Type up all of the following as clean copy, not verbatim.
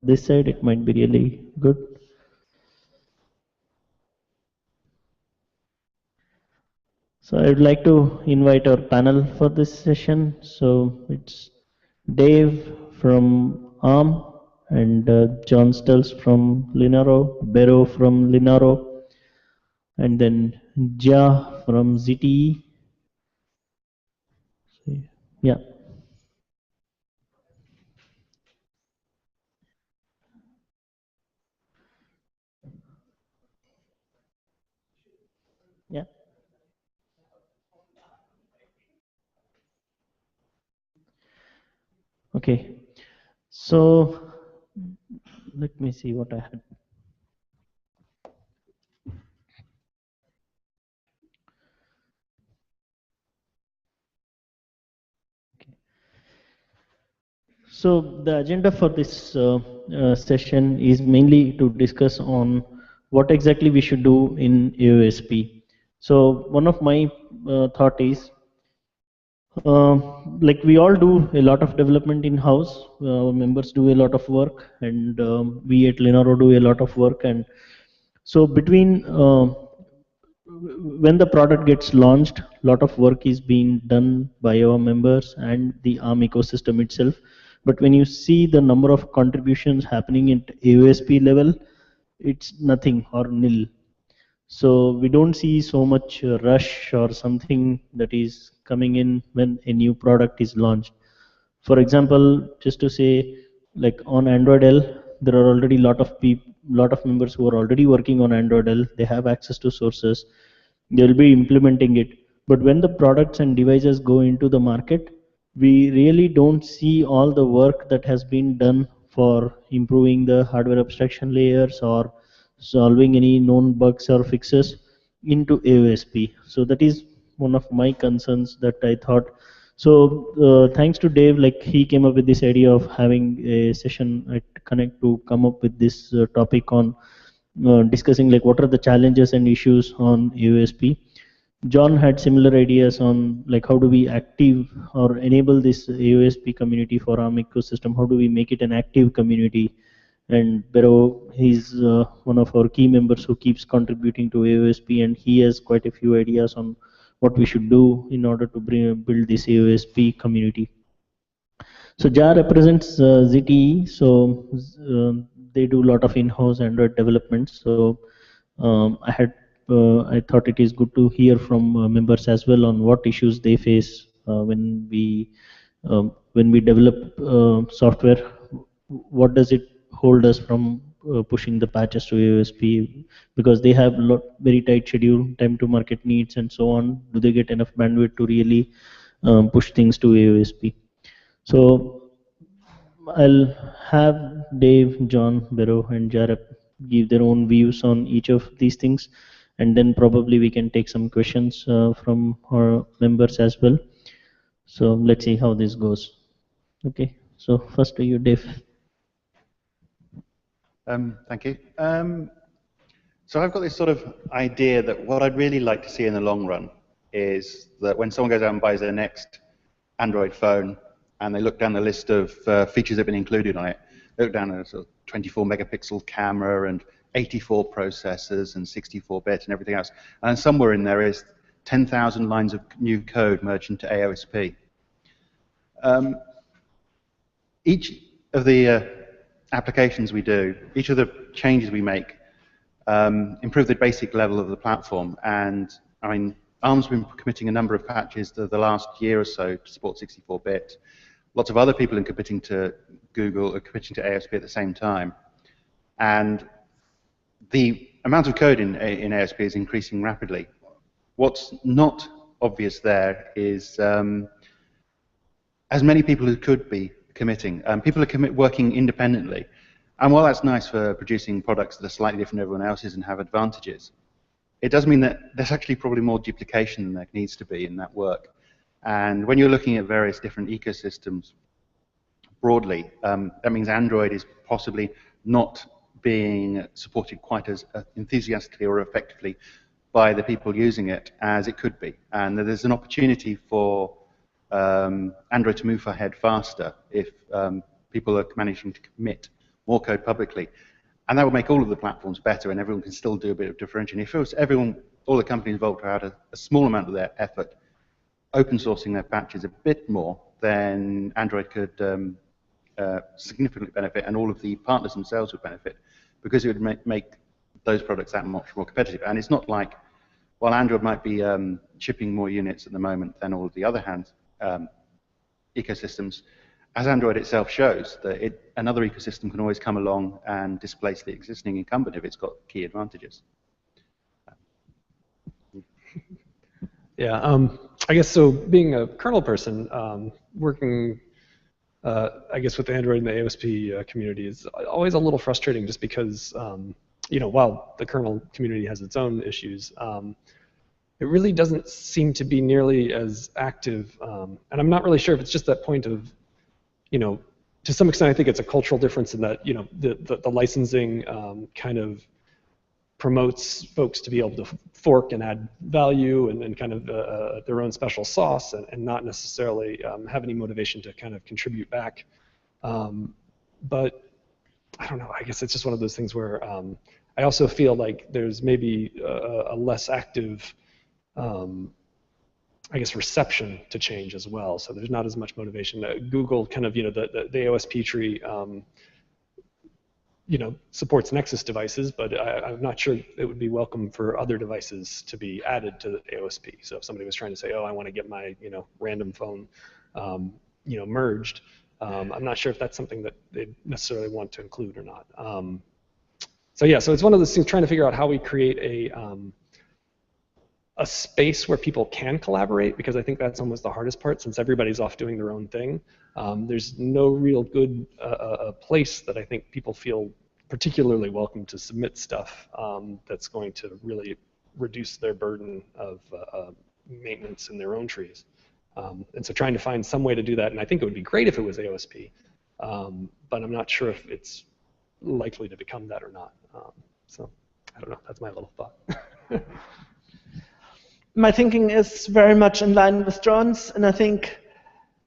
this side, it might be really good. So I would like to invite our panel for this session. So it's Dave from ARM and John Stultz from Linaro, Bero from Linaro, and then Jia from ZTE. Yeah. Yeah. Okay. So let me see what I had. Okay. So the agenda for this session is mainly to discuss on what exactly we should do in AOSP. So one of my thought is, like we all do a lot of development in house. Members do a lot of work, and we at Linaro do a lot of work. And so between when the product gets launched, a lot of work is being done by our members and the ARM ecosystem itself. But when you see the number of contributions happening at AOSP level, it's nothing or nil. So we don't see so much rush or something that is coming in when a new product is launched. For example, just to say, like on Android L, there are already lot of members who are already working on Android L. They have access to sources. They will be implementing it. But when the products and devices go into the market, we really don't see all the work that has been done for improving the hardware abstraction layers or solving any known bugs or fixes into AOSP. So that is one of my concerns that I thought. So thanks to Dave, like he came up with this idea of having a session at Connect to come up with this topic on discussing like what are the challenges and issues on AOSP. John had similar ideas on like how do we active or enable this AOSP community for ARM ecosystem? How do we make it an active community? And Bero, he's one of our key members who keeps contributing to AOSP, and he has quite a few ideas on what we should do in order to build this AOSP community. So JAR represents ZTE, so they do a lot of in-house Android development. So I thought it is good to hear from members as well on what issues they face when we develop software. What does it hold us from pushing the patches to AOSP, because they have very tight schedule, time to market needs, and so on. Do they get enough bandwidth to really push things to AOSP? So I'll have Dave, John, Bero, and Jareb give their own views on each of these things, and then probably we can take some questions from our members as well. So let's see how this goes. Okay, so first to you, Dave. Thank you. So I've got this sort of idea that what I'd really like to see in the long run is that when someone goes out and buys their next Android phone and they look down the list of features that have been included on it, they look down at a sort of 24 megapixel camera and 84 processors and 64-bit and everything else, and somewhere in there is 10,000 lines of new code merged into AOSP. Each of the applications we do, each of the changes we make improve the basic level of the platform. And I mean, ARM's been committing a number of patches the last year or so to support 64-bit. Lots of other people are committing to Google, are committing to AOSP at the same time. And the amount of code in AOSP is increasing rapidly. What's not obvious there is as many people as could be committing. People are working independently. And while that's nice for producing products that are slightly different from everyone else's and have advantages, it does mean that there's actually probably more duplication than there needs to be in that work. And when you're looking at various different ecosystems broadly, that means Android is possibly not being supported quite as enthusiastically or effectively by the people using it as it could be. And there's an opportunity for Android to move ahead faster if people are managing to commit more code publicly. And that would make all of the platforms better, and everyone can still do a bit of differentiation. If it was everyone, all the companies involved had a small amount of their effort open sourcing their patches a bit more, then Android could significantly benefit, and all of the partners themselves would benefit, because it would make those products that much more competitive. And it's not like, while Android might be shipping more units at the moment than all of the other ecosystems, as Android itself shows, that another ecosystem can always come along and displace the existing incumbent if it's got key advantages. Yeah, I guess so. Being a kernel person, working, I guess, with Android and the AOSP community is always a little frustrating, just because, you know, while the kernel community has its own issues, it really doesn't seem to be nearly as active. And I'm not really sure if it's just that point of, you know, to some extent, I think it's a cultural difference in that, you know, the licensing kind of promotes folks to be able to fork and add value and kind of their own special sauce, and not necessarily have any motivation to kind of contribute back. But I don't know, I guess it's just one of those things where I also feel like there's maybe a less active, I guess, reception to change as well. So there's not as much motivation. Google kind of, you know, the AOSP tree, you know, supports Nexus devices, but I'm not sure it would be welcome for other devices to be added to the AOSP. So if somebody was trying to say, oh, I want to get my, you know, random phone, you know, merged, I'm not sure if that's something that they necessarily want to include or not. So yeah, so it's one of those things, trying to figure out how we create a space where people can collaborate, because I think that's almost the hardest part, since everybody's off doing their own thing. There's no real good place that I think people feel particularly welcome to submit stuff that's going to really reduce their burden of maintenance in their own trees. And so trying to find some way to do that, and I think it would be great if it was AOSP, but I'm not sure if it's likely to become that or not. So I don't know, that's my little thought. My thinking is very much in line with John's, and I think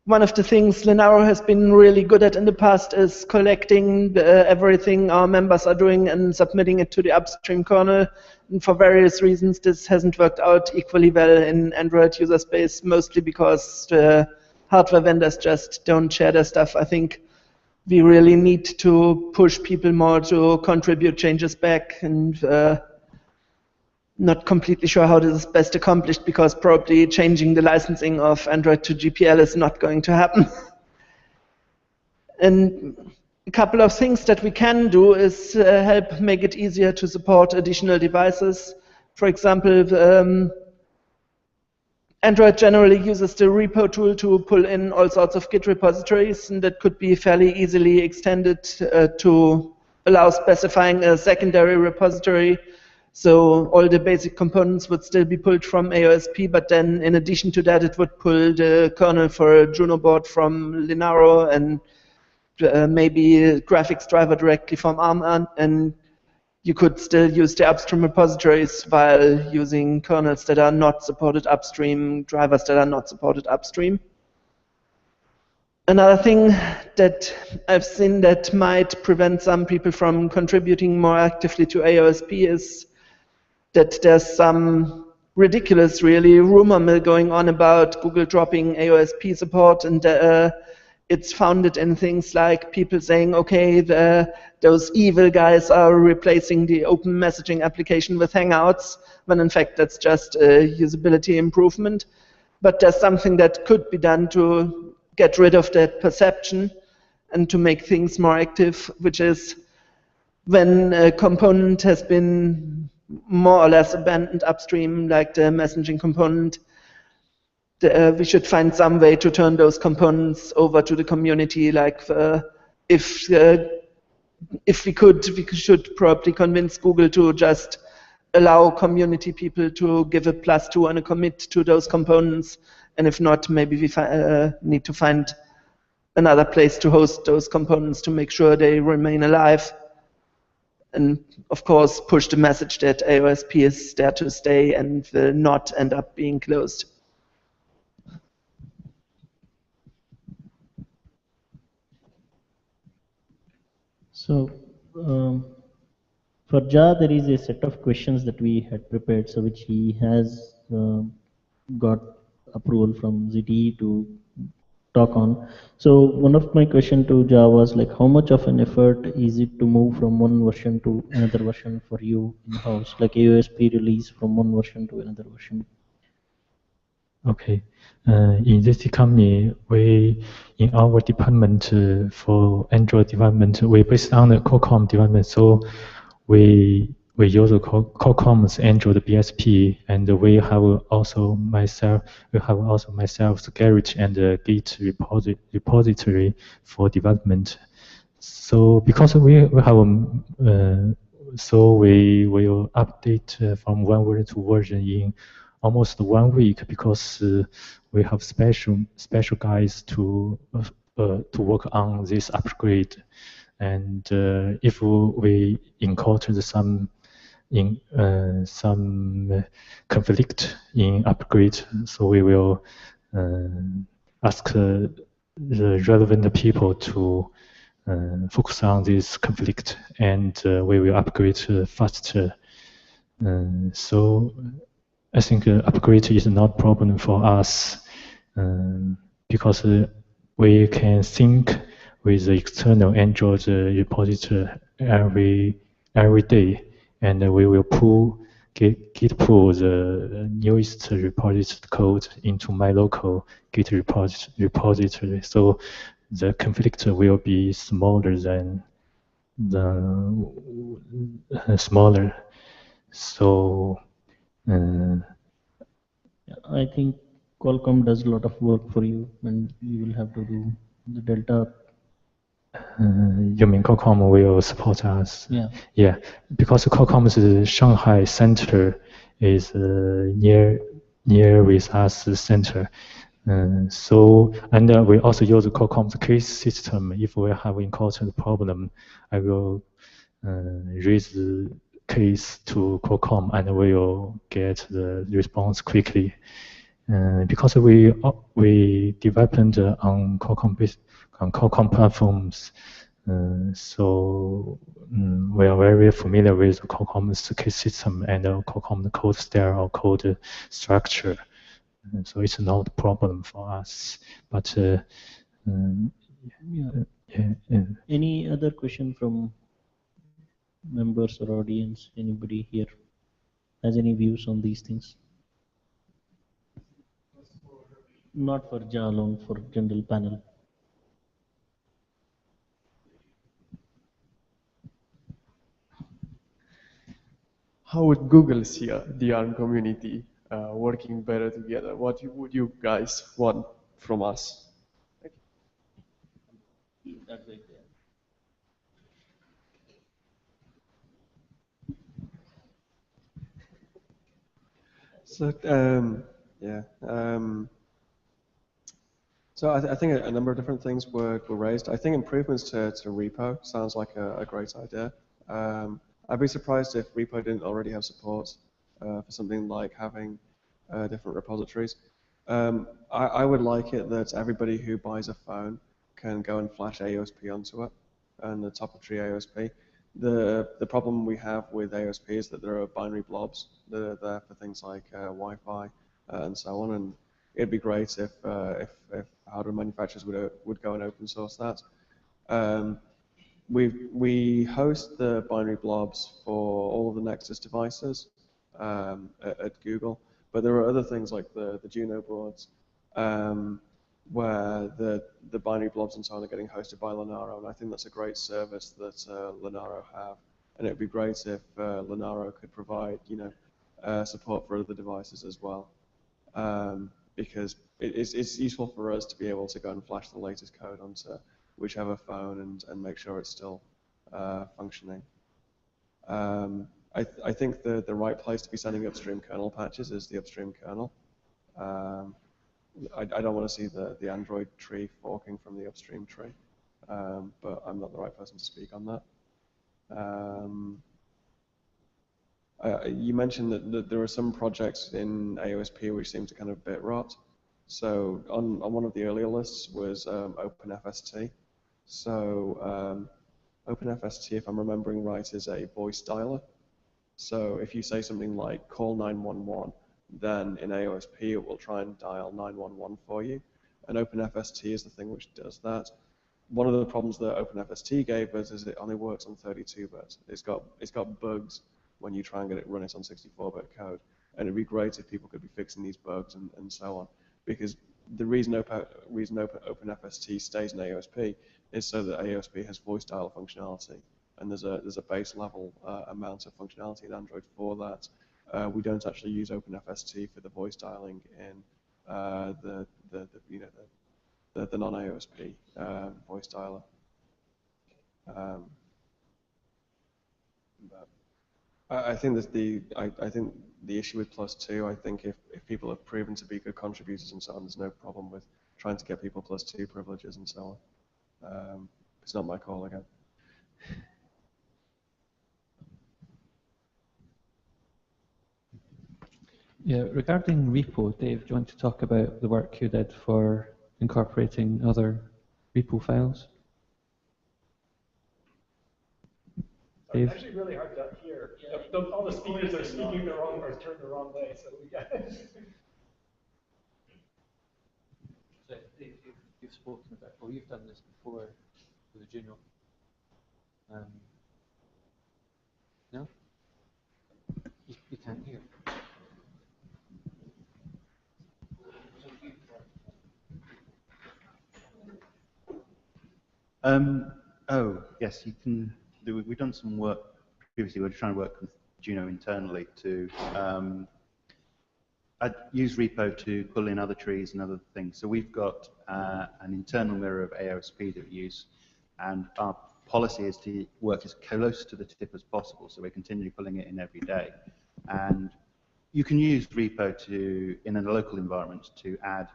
one of the things Linaro has been really good at in the past is collecting everything our members are doing and submitting it to the upstream kernel. And for various reasons, this hasn't worked out equally well in Android user space, mostly because the hardware vendors just don't share their stuff. I think we really need to push people more to contribute changes back, and not completely sure how this is best accomplished, because probably changing the licensing of Android to GPL is not going to happen. And a couple of things that we can do is help make it easier to support additional devices. For example, Android generally uses the repo tool to pull in all sorts of Git repositories, and that could be fairly easily extended to allow specifying a secondary repository. So all the basic components would still be pulled from AOSP, but then in addition to that, it would pull the kernel for a Juno board from Linaro, and maybe a graphics driver directly from ARM, and you could still use the upstream repositories while using kernels that are not supported upstream, drivers that are not supported upstream. Another thing that I've seen that might prevent some people from contributing more actively to AOSP is that there's some ridiculous, really, rumor mill going on about Google dropping AOSP support, and it's founded in things like people saying, okay, those evil guys are replacing the open messaging application with Hangouts, when in fact that's just a usability improvement. But there's something that could be done to get rid of that perception and to make things more active, which is when a component has been more or less abandoned upstream, like the messaging component, we should find some way to turn those components over to the community. Like if we could, we should probably convince Google to just allow community people to give a +2 and a commit to those components. And if not, maybe we need to find another place to host those components to make sure they remain alive. And of course, push the message that AOSP is there to stay and will not end up being closed. So for Ja, there is a set of questions that we had prepared, so which he has got approval from ZTE to talk on. So one of my question to Ja was like, how much of an effort is it to move from one version to another version for you in-house, like AOSP release from one version to another version? Okay. In this company, in our department for Android development, we based on the Qualcomm development. So we use the Qualcomm's Android BSP, and we have also myself's garage and Git repository for development. So because we have so we will update from one version to version in almost 1 week, because we have special guys to work on this upgrade. And if we encounter some conflict in upgrade, so we will ask the relevant people to focus on this conflict, and we will upgrade faster. So I think upgrade is not a problem for us, because we can sync with the external Android repository every day, and we will Git pull the newest repository code into my local Git repository. So the conflict will be smaller than smaller. So I think Qualcomm does a lot of work for you, and you will have to do the Delta. You mean Qualcomm will support us? Yeah. Yeah, because Qualcomm's Shanghai center is near with us center. So, and we also use Qualcomm's case system. If we have encountered problem, I will raise the case to Qualcomm, and we will get the response quickly. Because we developed on Qualcomm platforms, so we are very familiar with Qualcomm's case system and Qualcomm code style or code structure. So it's not a problem for us. But Any other question from members or audience? Anybody here has any views on these things? Not for Ja alone, for general panel. How would Google see the ARM community working better together? What would you guys want from us? That's right there. So so I think a number of different things were raised. I think improvements to repo sounds like a great idea. I'd be surprised if repo didn't already have support for something like having different repositories. I would like it that everybody who buys a phone can go and flash AOSP onto it, and the top of tree AOSP. The problem we have with AOSP is that there are binary blobs that are there for things like Wi-Fi and so on, and it'd be great if hardware manufacturers would go and open source that. We host the binary blobs for all of the Nexus devices at Google, but there are other things like the Juno boards where the binary blobs and so on are getting hosted by Linaro, and I think that's a great service that Linaro have, and it'd be great if Linaro could provide support for other devices as well, because it's useful for us to be able to go and flash the latest code onto whichever phone and make sure it's still functioning. I think the right place to be sending upstream kernel patches is the upstream kernel. I don't want to see the Android tree forking from the upstream tree, but I'm not the right person to speak on that. You mentioned that there are some projects in AOSP which seem to kind of bit rot. So on one of the earlier lists was OpenFST. So OpenFST, if I'm remembering right, is a voice dialer. So if you say something like call 911, then in AOSP it will try and dial 911 for you. And OpenFST is the thing which does that. One of the problems that OpenFST gave us is it only works on 32-bit. It's got bugs when you try and run it on 64-bit code. And it'd be great if people could be fixing these bugs and so on. Because the reason OpenFST stays in AOSP is so that AOSP has voice dial functionality. And there's a base level amount of functionality in Android for that. We don't actually use OpenFST for the voice dialing in the non-AOSP voice dialer. But I think that I think the issue with +2, I think if people have proven to be good contributors and so on, there's no problem with trying to get people +2 privileges and so on. It's not my call again. Yeah, regarding repo, Dave, do you want to talk about the work you did for incorporating other repo files? It's actually really hard to hear. All the speakers are speaking the wrong or turned the wrong way, so we got. So you've spoken about, well, you've done this before with the Juno. No? You can't hear. Oh, yes, you can. We've done some work previously. We're trying to work with Juno internally to I'd use repo to pull in other trees and other things. So we've got an internal mirror of AOSP that we use, and our policy is to work as close to the tip as possible. So we're continually pulling it in every day. And you can use repo to, in a local environment, to add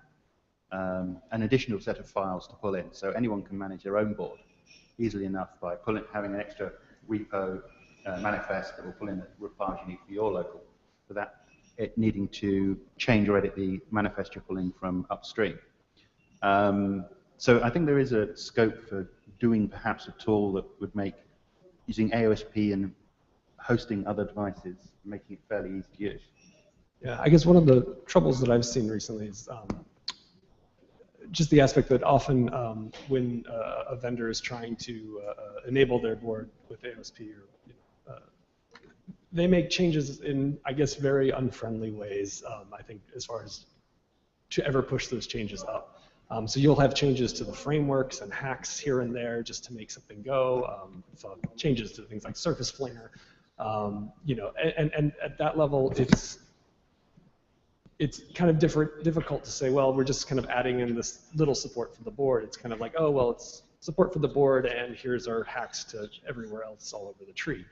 an additional set of files to pull in. So anyone can manage their own board easily enough by having an extra repo manifest that will pull in the files you need for your local, without it needing to change or edit the manifest you're pulling from upstream. So I think there is a scope for doing perhaps a tool that would make using AOSP and hosting other devices, making it fairly easy to use. Yeah, I guess one of the troubles that I've seen recently is just the aspect that often when a vendor is trying to enable their board with AOSP, or they make changes in, I guess, very unfriendly ways, I think, as far as to ever push those changes up. So you'll have changes to the frameworks and hacks here and there just to make something go. So changes to things like Surface Flanger, and at that level, it's kind of difficult to say, well, we're just kind of adding in this little support for the board. It's kind of like, oh, well, it's support for the board, and here's our hacks to everywhere else all over the tree.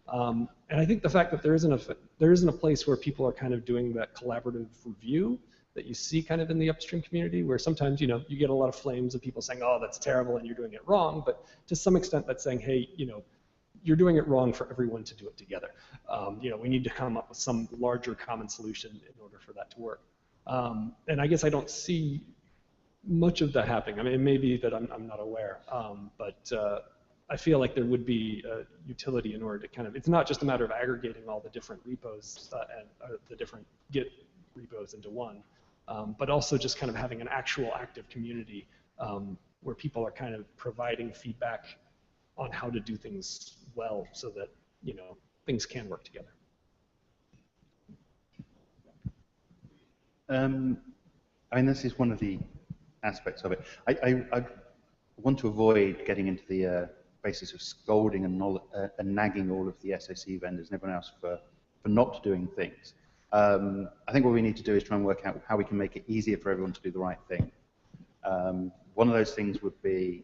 And I think the fact that there isn't a place where people are kind of doing that collaborative review that you see kind of in the upstream community, where sometimes you get a lot of flames of people saying, oh, that's terrible and you're doing it wrong, but to some extent that's saying, hey, you're doing it wrong for everyone to do it together. We need to come up with some larger common solution in order for that to work. And I guess I don't see much of that happening. I mean, it may be that I'm not aware, but I feel like there would be a utility in order to kind of, it's not just a matter of aggregating all the different repos and the different Git repos into one, but also just kind of having an actual active community where people are kind of providing feedback on how to do things well so that, things can work together. I mean, this is one of the aspects of it. I want to avoid getting into the basis of scolding and nagging all of the SoC vendors and everyone else for not doing things. I think what we need to do is try and work out how we can make it easier for everyone to do the right thing. One of those things would be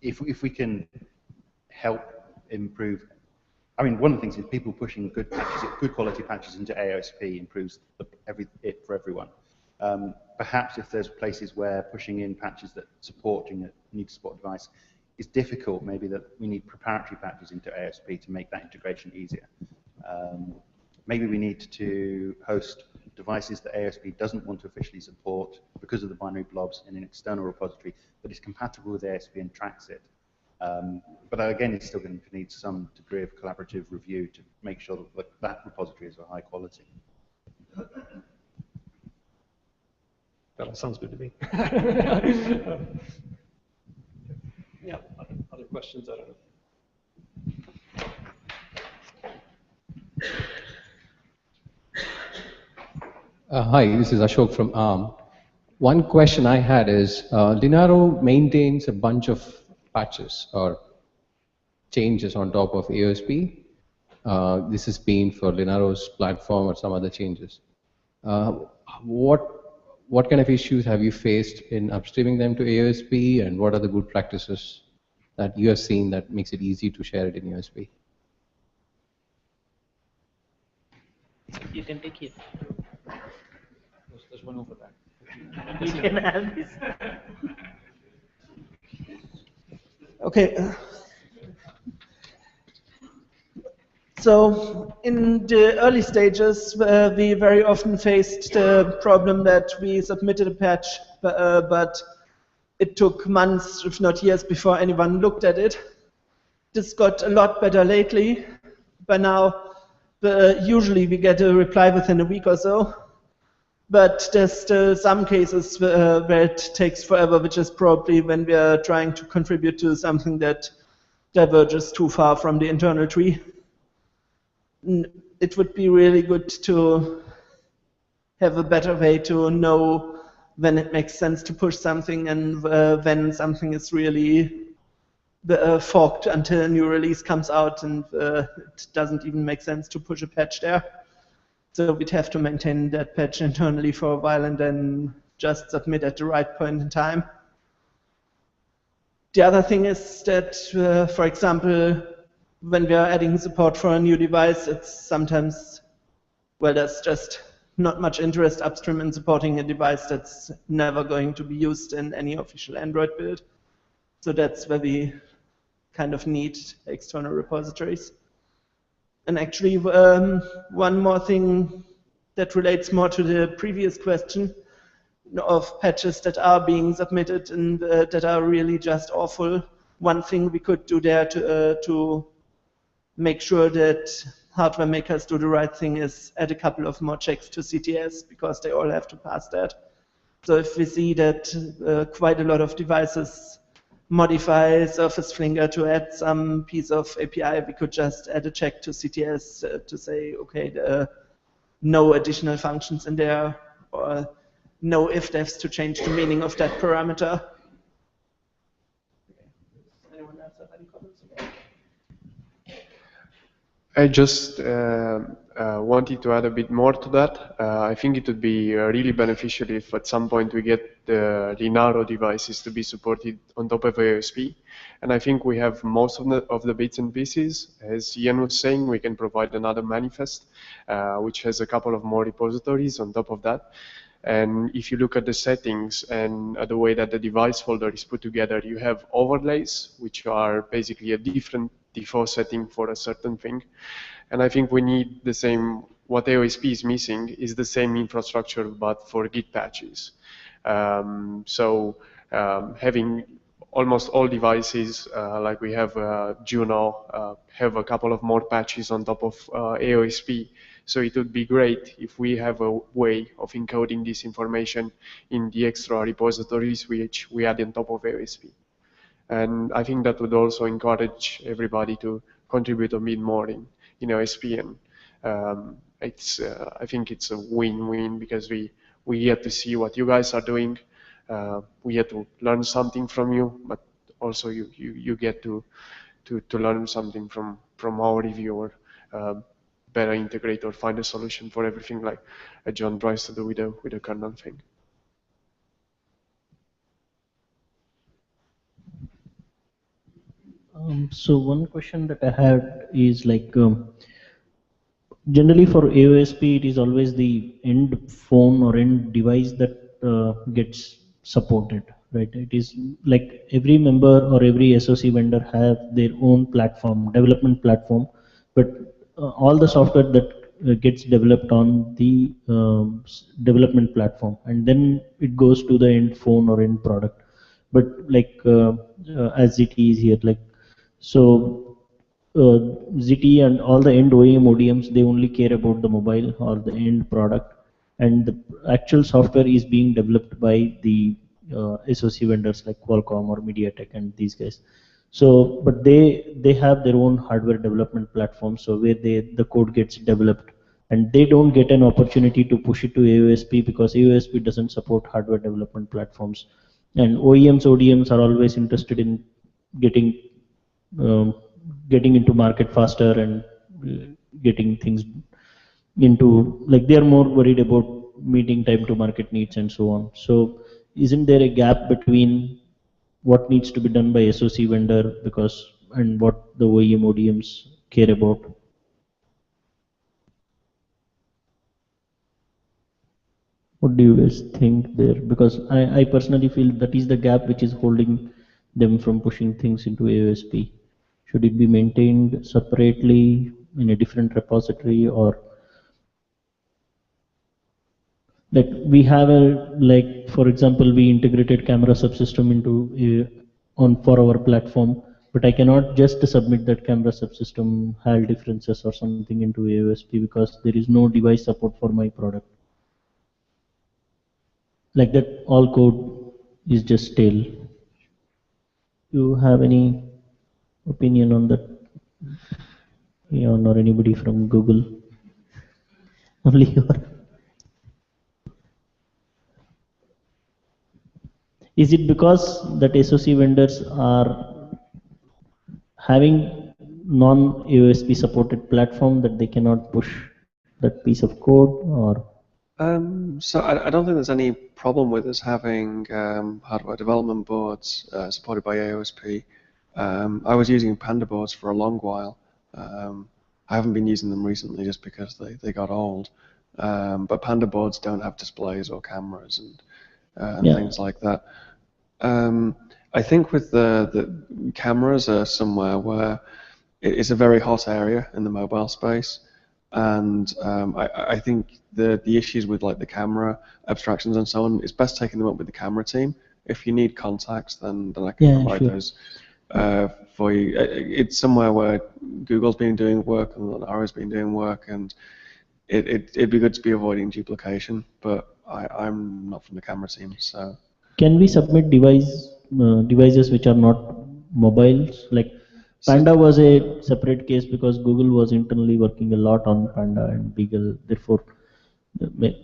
if we can help improve. I mean, one of the things is people pushing good quality patches into AOSP improves it for everyone. Perhaps if there's places where pushing in patches that supporting a need to support device is difficult, maybe that we need preparatory patches into AOSP to make that integration easier. Maybe we need to host devices that AOSP doesn't want to officially support because of the binary blobs in an external repository that is compatible with AOSP and tracks it. But again, it's still going to need some degree of collaborative review to make sure that that repository is of high quality. That all sounds good to me. Yeah, other questions? I don't know. Hi, this is Ashok from ARM. One question I had is, Linaro maintains a bunch of patches or changes on top of AOSP. This has been for Linaro's platform or some other changes. What kind of issues have you faced in upstreaming them to AOSP, and what are the good practices that you have seen that makes it easy to share it in AOSP? You can take it. There's one over there. You can have this. Okay. So in the early stages, we very often faced the problem that we submitted a patch, but it took months, if not years, before anyone looked at it. This got a lot better lately. By now, usually we get a reply within a week or so. But there's still some cases where it takes forever, which is probably when we are trying to contribute to something that diverges too far from the internal tree. It would be really good to have a better way to know when it makes sense to push something and when something is really forked until a new release comes out and it doesn't even make sense to push a patch there. So we'd have to maintain that patch internally for a while and then just submit at the right point in time. The other thing is that, for example, when we are adding support for a new device, it's sometimes, well, there's just not much interest upstream in supporting a device that's never going to be used in any official Android build. So that's where we kind of need external repositories. And actually, one more thing that relates more to the previous question of patches that are being submitted and that are really just awful. One thing we could do there to make sure that hardware makers do the right thing is add a couple of more checks to CTS, because they all have to pass that. So if we see that quite a lot of devices modify Surface Flinger to add some piece of API, we could just add a check to CTS to say, okay, no additional functions in there, or no if-defs to change the meaning of that parameter. Anyone else have any comments? I just wanted to add a bit more to that. I think it would be really beneficial if at some point we get the Linaro devices to be supported on top of AOSP. And I think we have most of the bits and pieces. As Ian was saying, we can provide another manifest, which has a couple of more repositories on top of that. And if you look at the settings and the way that the device folder is put together, you have overlays, which are basically a different default setting for a certain thing. And I think we need the same, what AOSP is missing is the same infrastructure, but for Git patches. Having almost all devices, like we have Juno, have a couple of more patches on top of AOSP. So it would be great if we have a way of encoding this information in the extra repositories which we add on top of AOSP. And I think that would also encourage everybody to contribute a bit more in AOSP. And I think it's a win-win, because we get to see what you guys are doing. We get to learn something from you, but also you get to learn something from our reviewer. Better integrate or find a solution for everything, like John tries to do with the kernel thing. So one question that I had is like, generally for AOSP, it is always the end phone or end device that gets supported, right? It is like every member or every SOC vendor have their own platform, development platform, but all the software that gets developed on the development platform, and then it goes to the end phone or end product. But like as it is here, like So ZTE and all the end OEM ODMs, they only care about the mobile or the end product, and the actual software is being developed by the SoC vendors like Qualcomm or MediaTek and these guys. So, but they have their own hardware development platform, so where the code gets developed, and they don't get an opportunity to push it to AOSP because AOSP doesn't support hardware development platforms, and OEMs ODMs are always interested in getting um, getting into market faster and getting things into, like, they are more worried about meeting time to market needs and so on. So isn't there a gap between what needs to be done by SoC vendor because and what the OEM ODMs care about? What do you guys think there? Because I personally feel that is the gap which is holding them from pushing things into AOSP. Should it be maintained separately in a different repository, or like we have a, like for example we integrated camera subsystem into on for our platform, but I cannot just submit that camera subsystem HAL differences or something into AOSP because there is no device support for my product. Like that, all code is just stale. You have any opinion on that, Ian, or anybody from Google? Only you are. Is it because that SoC vendors are having non-AOSP supported platform that they cannot push that piece of code, or? So I don't think there's any problem with us having hardware development boards supported by AOSP. I was using Panda boards for a long while. I haven't been using them recently just because they got old. But Panda boards don't have displays or cameras and Yeah. things like that. I think with the cameras are somewhere where it's a very hot area in the mobile space. And I think the issues with like the camera abstractions and so on, it's best taking them up with the camera team. If you need contacts, then I can provide those for you. It's somewhere where Google's been doing work and Linaro's been doing work, and it'd be good to be avoiding duplication. But I'm not from the camera team, so. Can we submit devices which are not mobiles? Like Panda was a separate case because Google was internally working a lot on Panda and Beagle. Therefore,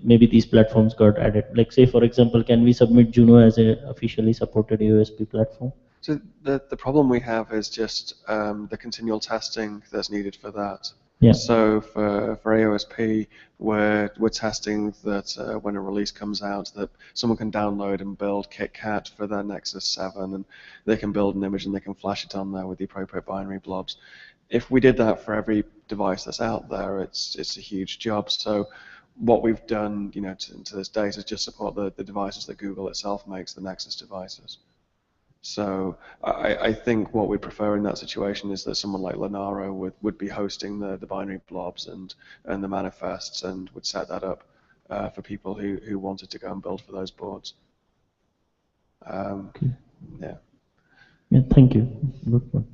maybe these platforms got added. Like say, for example, can we submit Juno as a officially supported AOSP platform? So the problem we have is just the continual testing that's needed for that. Yeah. So for AOSP, we're testing that when a release comes out, that someone can download and build KitKat for their Nexus 7, and they can build an image and they can flash it on there with the appropriate binary blobs. If we did that for every device that's out there, it's a huge job. So what we've done, to this date is just support the devices that Google itself makes, the Nexus devices. So I think what we'd prefer in that situation is that someone like Linaro would be hosting the binary blobs and the manifests and would set that up for people who wanted to go and build for those boards. Okay. Yeah. Yeah, thank you. Good one.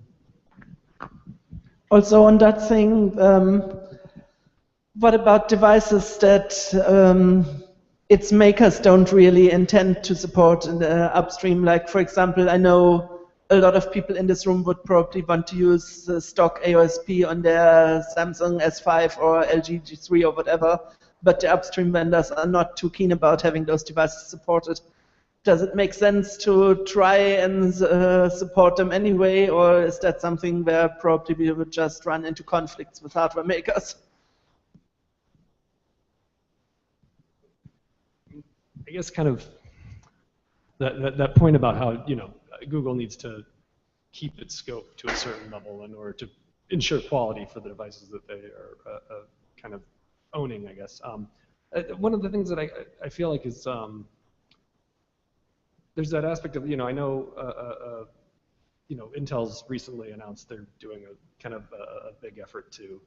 Also on that thing, what about devices that its makers don't really intend to support in the upstream? Like, for example, I know a lot of people in this room would probably want to use the stock AOSP on their Samsung S5 or LG G3 or whatever, but the upstream vendors are not too keen about having those devices supported. Does it make sense to try and support them anyway, or is that something where probably we would just run into conflicts with hardware makers? I guess kind of that point about how Google needs to keep its scope to a certain level in order to ensure quality for the devices that they are kind of owning, I guess. One of the things that I feel like is there's that aspect of I know Intel's recently announced they're doing a kind of a big effort to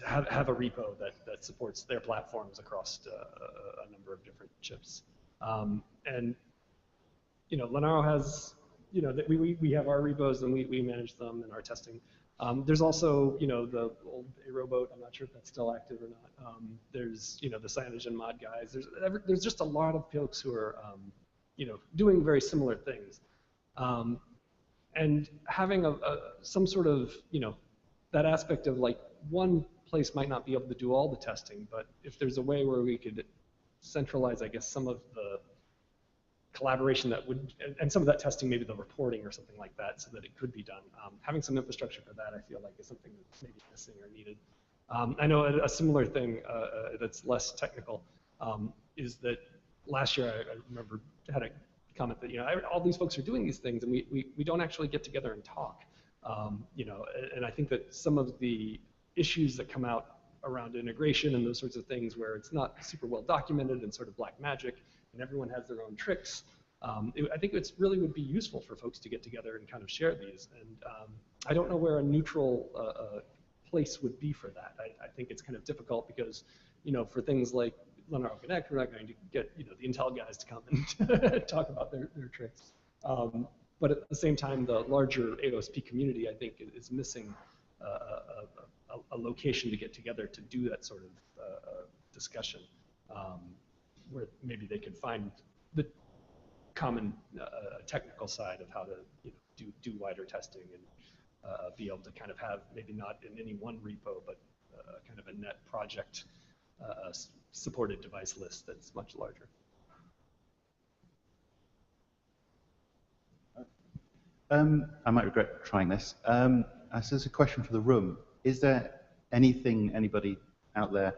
have a repo that supports their platforms across a number of different chips. And Linaro has you know, that we have our repos and we manage them and our testing. There's also, you know, the old A-Rowboat. I'm not sure if that's still active or not. There's, you know, the Cyanogen mod guys. There's just a lot of folks who are, you know, doing very similar things. And having some sort of, you know, that aspect of like one place might not be able to do all the testing, but if there's a way where we could centralize, I guess, some of the collaboration that would, and some of that testing, maybe the reporting or something like that, so that it could be done. Having some infrastructure for that, I feel like, is something that's maybe missing or needed. I know a similar thing that's less technical is that last year I remember had a comment that, you know, all these folks are doing these things and we don't actually get together and talk. You know, and I think that some of the issues that come out around integration and those sorts of things where it's not super well documented and sort of black magic and everyone has their own tricks, I think it's really would be useful for folks to get together and kind of share these. And I don't know where a neutral place would be for that. I think it's kind of difficult because, you know, for things like Linaro Connect, we're not going to get, you know, the Intel guys to come and talk about their tricks. But at the same time, the larger AOSP community, I think, is missing a location to get together to do that sort of discussion, where maybe they could find the common technical side of how to, you know, do wider testing and be able to kind of have maybe not in any one repo, but kind of a net project supported device list that's much larger. I might regret trying this. So there's a question for the room. Is there anything anybody out there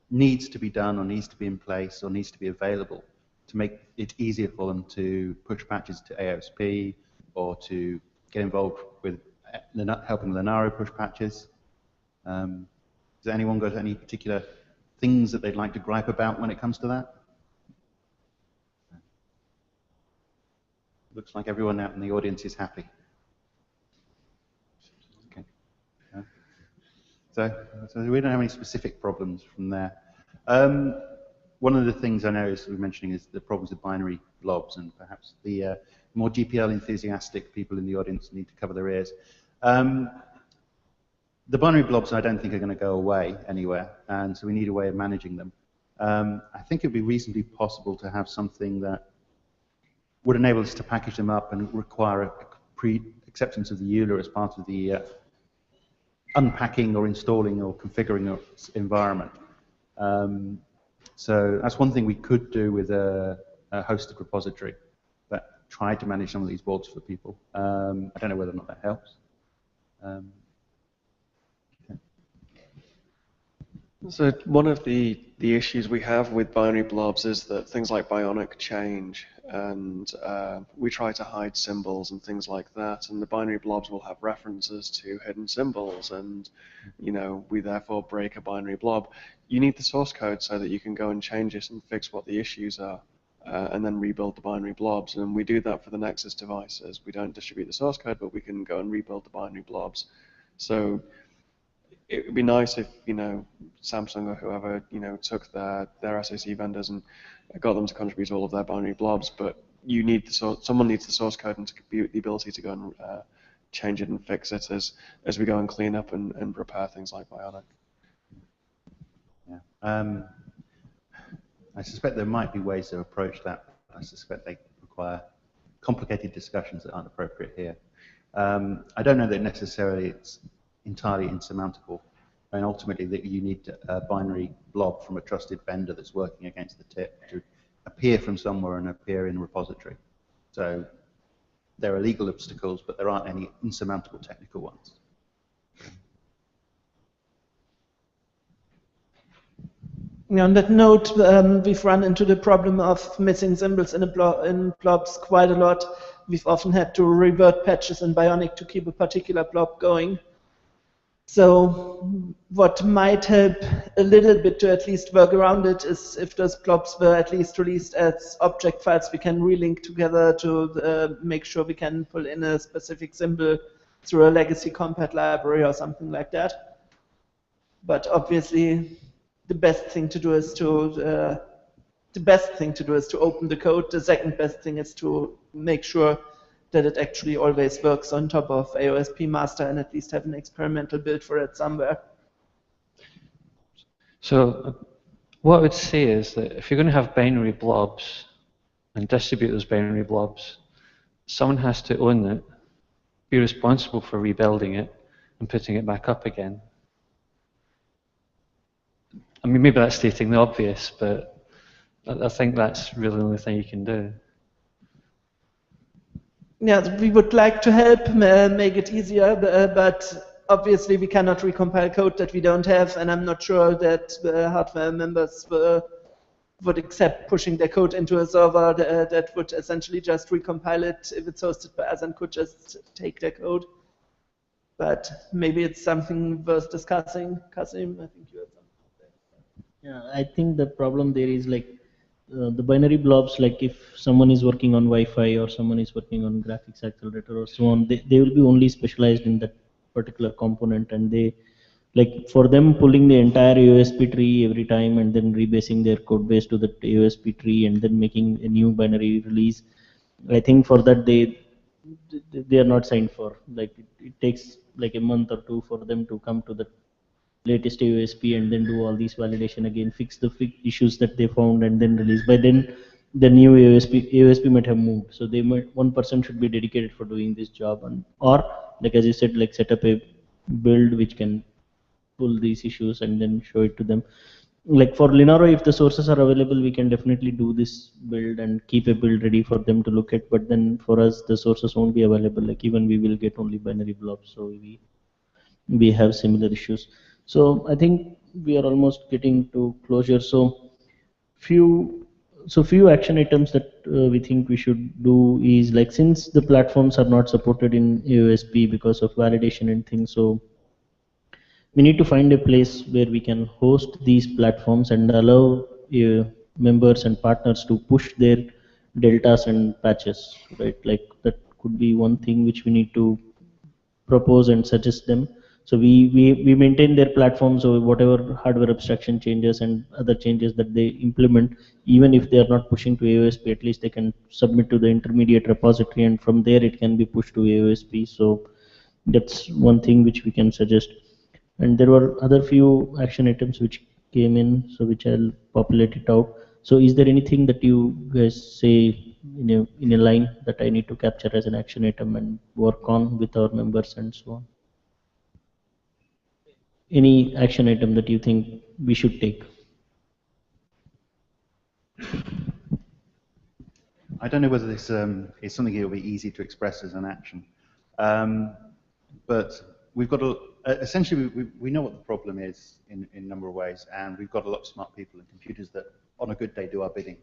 needs to be done or needs to be in place or needs to be available to make it easier for them to push patches to AOSP or to get involved with helping Linaro push patches? Does anyone got any particular things that they'd like to gripe about when it comes to that? Looks like everyone out in the audience is happy. Okay. So we don't have any specific problems from there. One of the things I know is we're mentioning is the problems with binary blobs, and perhaps the more GPL enthusiastic people in the audience need to cover their ears. The binary blobs I don't think are going to go away anywhere, and so we need a way of managing them. I think it would be reasonably possible to have something that would enable us to package them up and require a pre-acceptance of the EULA as part of the unpacking or installing or configuring environment. So that's one thing we could do with a hosted repository that tried to manage some of these boards for people. I don't know whether or not that helps. Okay. So one of the issues we have with binary blobs is that things like Bionic change, and we try to hide symbols and things like that, and the binary blobs will have references to hidden symbols, and you know, we therefore break a binary blob. You need the source code so that you can go and change it and fix what the issues are, and then rebuild the binary blobs. And we do that for the Nexus devices. We don't distribute the source code, but we can go and rebuild the binary blobs. So it would be nice if, you know, Samsung or whoever, you know, took their SoC vendors and got them to contribute all of their binary blobs, but you need someone needs the source code and the ability to go and change it and fix it as we go and clean up and repair things like Bionic. Yeah. I suspect there might be ways to approach that. I suspect they require complicated discussions that aren't appropriate here. I don't know that necessarily it's entirely insurmountable, and ultimately that you need a binary blob from a trusted vendor that's working against the tip to appear from somewhere and appear in a repository. So there are legal obstacles, but there aren't any insurmountable technical ones. On that note, we've run into the problem of missing symbols in blobs quite a lot. We've often had to revert patches in Bionic to keep a particular blob going. So what might help a little bit to at least work around it is if those blobs were at least released as object files we can relink together to make sure we can pull in a specific symbol through a legacy compat library or something like that. But obviously, the best thing to do is to open the code. The second best thing is to make sure that it actually always works on top of AOSP master and at least have an experimental build for it somewhere. So what I would say is that if you're going to have binary blobs and distribute those binary blobs, someone has to own it, be responsible for rebuilding it and putting it back up again. I mean, maybe that's stating the obvious, but I think that's really the only thing you can do. Yeah, we would like to help make it easier, but obviously we cannot recompile code that we don't have, and I'm not sure that hardware members would accept pushing their code into a server that would essentially just recompile it if it's hosted by us and could just take their code. But maybe it's something worth discussing. Khasim, I think you had something. Yeah, I think the problem there is like the binary blobs, like if someone is working on Wi-Fi or someone is working on graphics accelerator or so on, they will be only specialized in that particular component, and they, like for them pulling the entire AOSP tree every time and then rebasing their code base to the AOSP tree and then making a new binary release, I think for that they are not signed for. Like it takes like a month or two for them to come to the latest AOSP and then do all these validation again, fix the issues that they found and then release. By then the new AOSP might have moved, so they might, one person should be dedicated for doing this job, and or like as you said, like set up a build which can pull these issues and then show it to them. Like for Linaro, if the sources are available, we can definitely do this build and keep a build ready for them to look at, but then for us the sources won't be available. Like even we will get only binary blobs, so we have similar issues. So I think we are almost getting to closure. So few action items that we think we should do is, like, since the platforms are not supported in AOSP because of validation and things, so we need to find a place where we can host these platforms and allow members and partners to push their deltas and patches, right? Like that could be one thing which we need to propose and suggest them. So we maintain their platforms, or whatever hardware abstraction changes and other changes that they implement, even if they are not pushing to AOSP, at least they can submit to the intermediate repository, and from there it can be pushed to AOSP. So that's one thing which we can suggest. And there were other few action items which came in, so which I'll populate it out. So is there anything that you guys say in a line that I need to capture as an action item and work on with our members and so on? Any action item that you think we should take? I don't know whether this is something that will be easy to express as an action, but we've got to, essentially we know what the problem is in a number of ways, and we've got a lot of smart people and computers that on a good day do our bidding.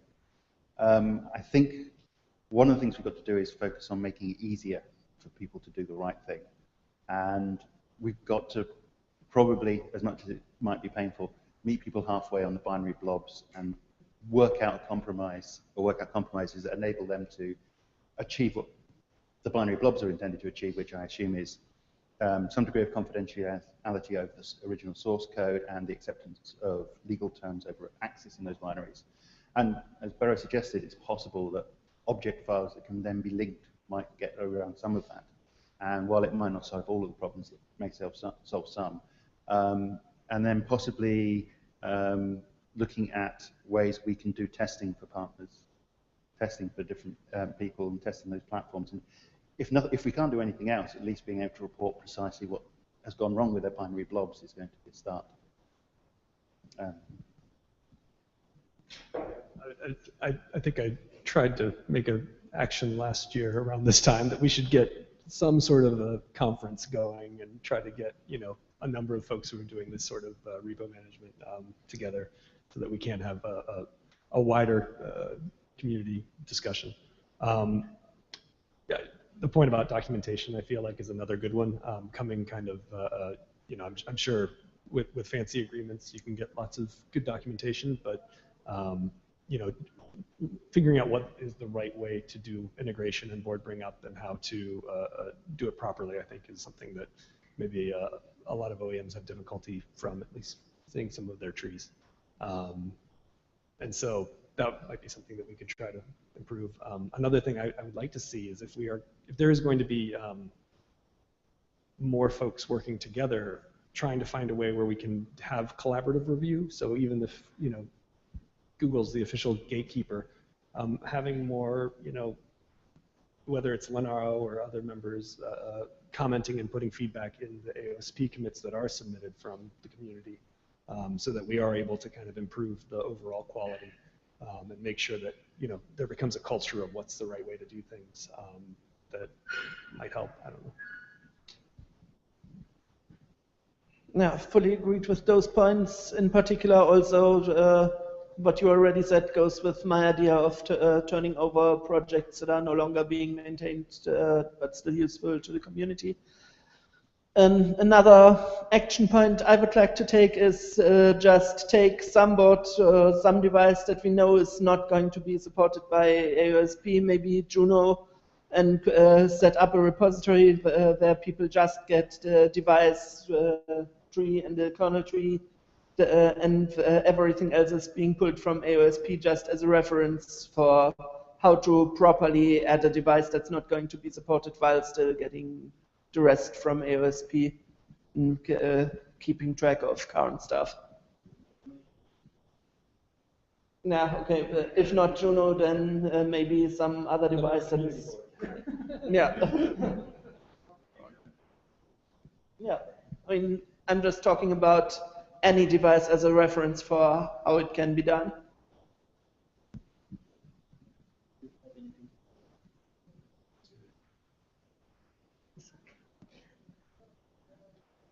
I think one of the things we've got to do is focus on making it easier for people to do the right thing, and we've got to probably, as much as it might be painful, meet people halfway on the binary blobs and work out a compromise, or work out compromises that enable them to achieve what the binary blobs are intended to achieve, which I assume is some degree of confidentiality over the original source code and the acceptance of legal terms over accessing those binaries. And as Bernhard suggested, it's possible that object files that can then be linked might get around some of that. And while it might not solve all of the problems, it may solve some. And then possibly looking at ways we can do testing for partners, testing for different people, and testing those platforms. And if we can't do anything else, at least being able to report precisely what has gone wrong with their binary blobs is going to be a start. I think I tried to make an action last year around this time that we should get some sort of a conference going and try to get, you know, a number of folks who are doing this sort of repo management together, so that we can have a wider community discussion. Yeah, the point about documentation, I feel like, is another good one. Coming kind of, you know, I'm sure with fancy agreements you can get lots of good documentation, but you know, figuring out what is the right way to do integration and board bring up and how to do it properly, I think, is something that maybe a lot of OEMs have difficulty from at least seeing some of their trees. And so that might be something that we could try to improve. Another thing I would like to see is if there is going to be more folks working together, trying to find a way where we can have collaborative review. So even if Google's the official gatekeeper, having more whether it's Linaro or other members commenting and putting feedback in the AOSP commits that are submitted from the community, so that we are able to kind of improve the overall quality and make sure that there becomes a culture of what's the right way to do things that might help. I don't know. Yeah, fully agreed with those points. In particular, also what you already said goes with my idea of turning over projects that are no longer being maintained but still useful to the community. Another action point I would like to take is just take some board, some device that we know is not going to be supported by AOSP, maybe Juno, and set up a repository where people just get the device tree and the kernel tree, and everything else is being pulled from AOSP just as a reference for how to properly add a device that's not going to be supported while still getting the rest from AOSP and keeping track of current stuff. Yeah, okay. If not Juno, then maybe some other device that is. Yeah. Yeah. I mean, I'm just talking about any device as a reference for how it can be done.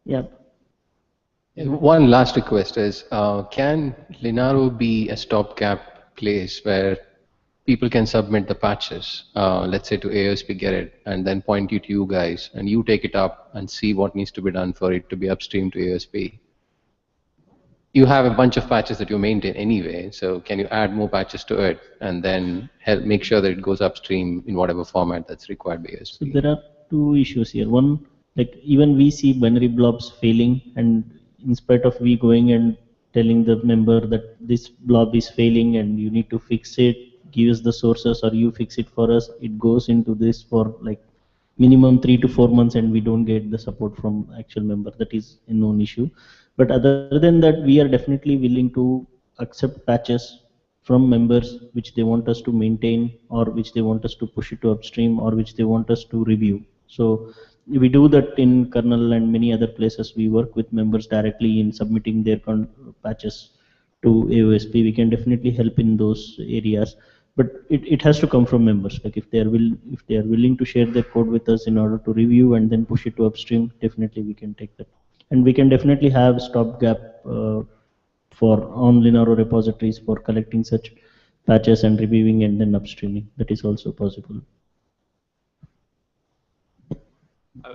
Yeah. One last request is, can Linaro be a stopgap place where people can submit the patches, let's say to AOSP, get it, and then point you to you guys, and you take it up and see what needs to be done for it to be upstream to AOSP? You have a bunch of patches that you maintain anyway, so can you add more patches to it and then help make sure that it goes upstream in whatever format that's required by AOSP? So there are two issues here. One, like even we see binary blobs failing, and in spite of we going and telling the member that this blob is failing and you need to fix it, give us the sources or you fix it for us, it goes into this for like minimum 3 to 4 months and we don't get the support from actual member. That is a known issue. But other than that, we are definitely willing to accept patches from members which they want us to maintain, or which they want us to push it to upstream, or which they want us to review. So we do that in kernel and many other places. We work with members directly in submitting their patches to AOSP. We can definitely help in those areas, but it has to come from members. Like if they are willing to share their code with us in order to review and then push it to upstream, definitely we can take that. And we can definitely have stopgap for on Linaro repositories for collecting such patches and reviewing and then upstreaming. That is also possible.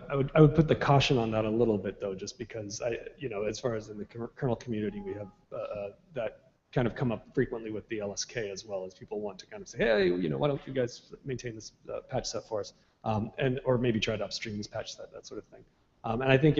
I would put the caution on that a little bit though, just because as far as in the kernel community, we have that kind of come up frequently with the LSK as well, as people want to kind of say, hey, why don't you guys maintain this patch set for us, or maybe try to upstream this patch set, that sort of thing. And I think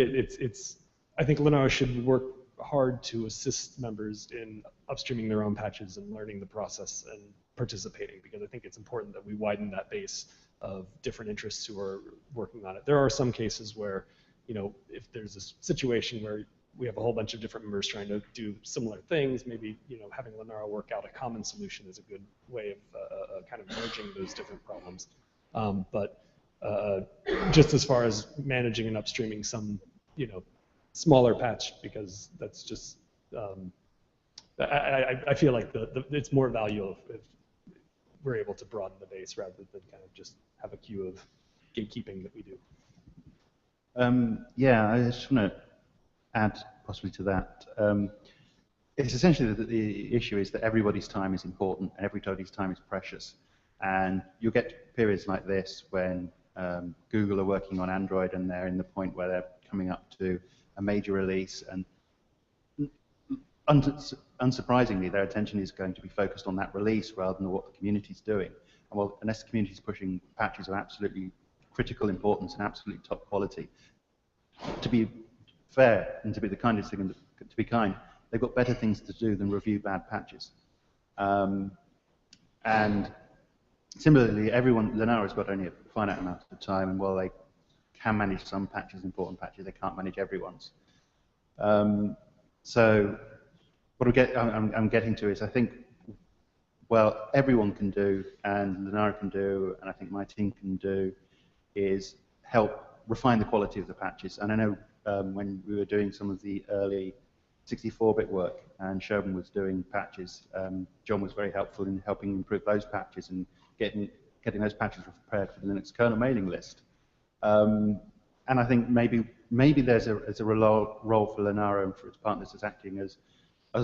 I think Linaro should work hard to assist members in upstreaming their own patches and learning the process and participating, because I think it's important that we widen that base of different interests who are working on it. There are some cases where, if there's a situation where we have a whole bunch of different members trying to do similar things, maybe having Linaro work out a common solution is a good way of kind of merging those different problems. But just as far as managing and upstreaming some, smaller patch, because that's just, I feel like it's more valuable if we're able to broaden the base rather than kind of just have a queue of gatekeeping that we do. Yeah, I just want to add possibly to that. It's essentially that the issue is that everybody's time is important and everybody's time is precious. And you'll get periods like this when Google are working on Android and they're in the point where they're coming up to a major release, and unsurprisingly, their attention is going to be focused on that release rather than what the community's doing. And well, unless the community's pushing patches of absolutely critical importance and absolutely top quality, to be fair and to be the kindest thing, to be kind, they've got better things to do than review bad patches. And similarly, Linaro's got only a finite amount of time, and while they can manage some patches, important patches, they can't manage everyone's. So what I'm getting to is, I think, well, everyone can do, and Linaro can do, and I think my team can do, is help refine the quality of the patches. And I know when we were doing some of the early 64-bit work and Sherman was doing patches, John was very helpful in helping improve those patches and getting those patches prepared for the Linux kernel mailing list. And I think maybe there's a role for Linaro and for its partners as acting as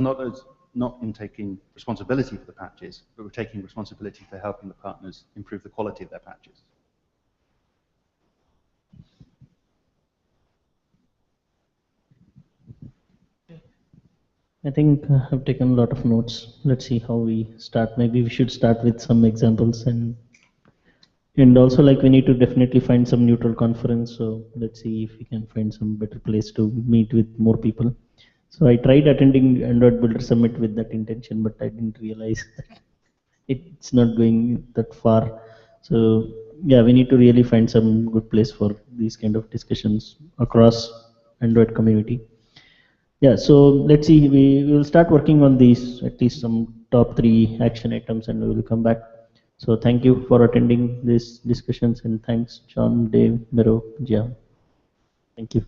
not in taking responsibility for the patches, but we're taking responsibility for helping the partners improve the quality of their patches. I think I've taken a lot of notes. Let's see how we start. Maybe we should start with some examples, and also, like, we need to definitely find some neutral conference. So let's see if we can find some better place to meet with more people. So I tried attending Android Builder Summit with that intention, but I didn't realize that it's not going that far. So yeah, we need to really find some good place for these kind of discussions across Android community. Yeah, so let's see, we will start working on these, at least some top 3 action items, and we will come back. So thank you for attending these discussions, and thanks John, Dave, Miro, Jia. Thank you.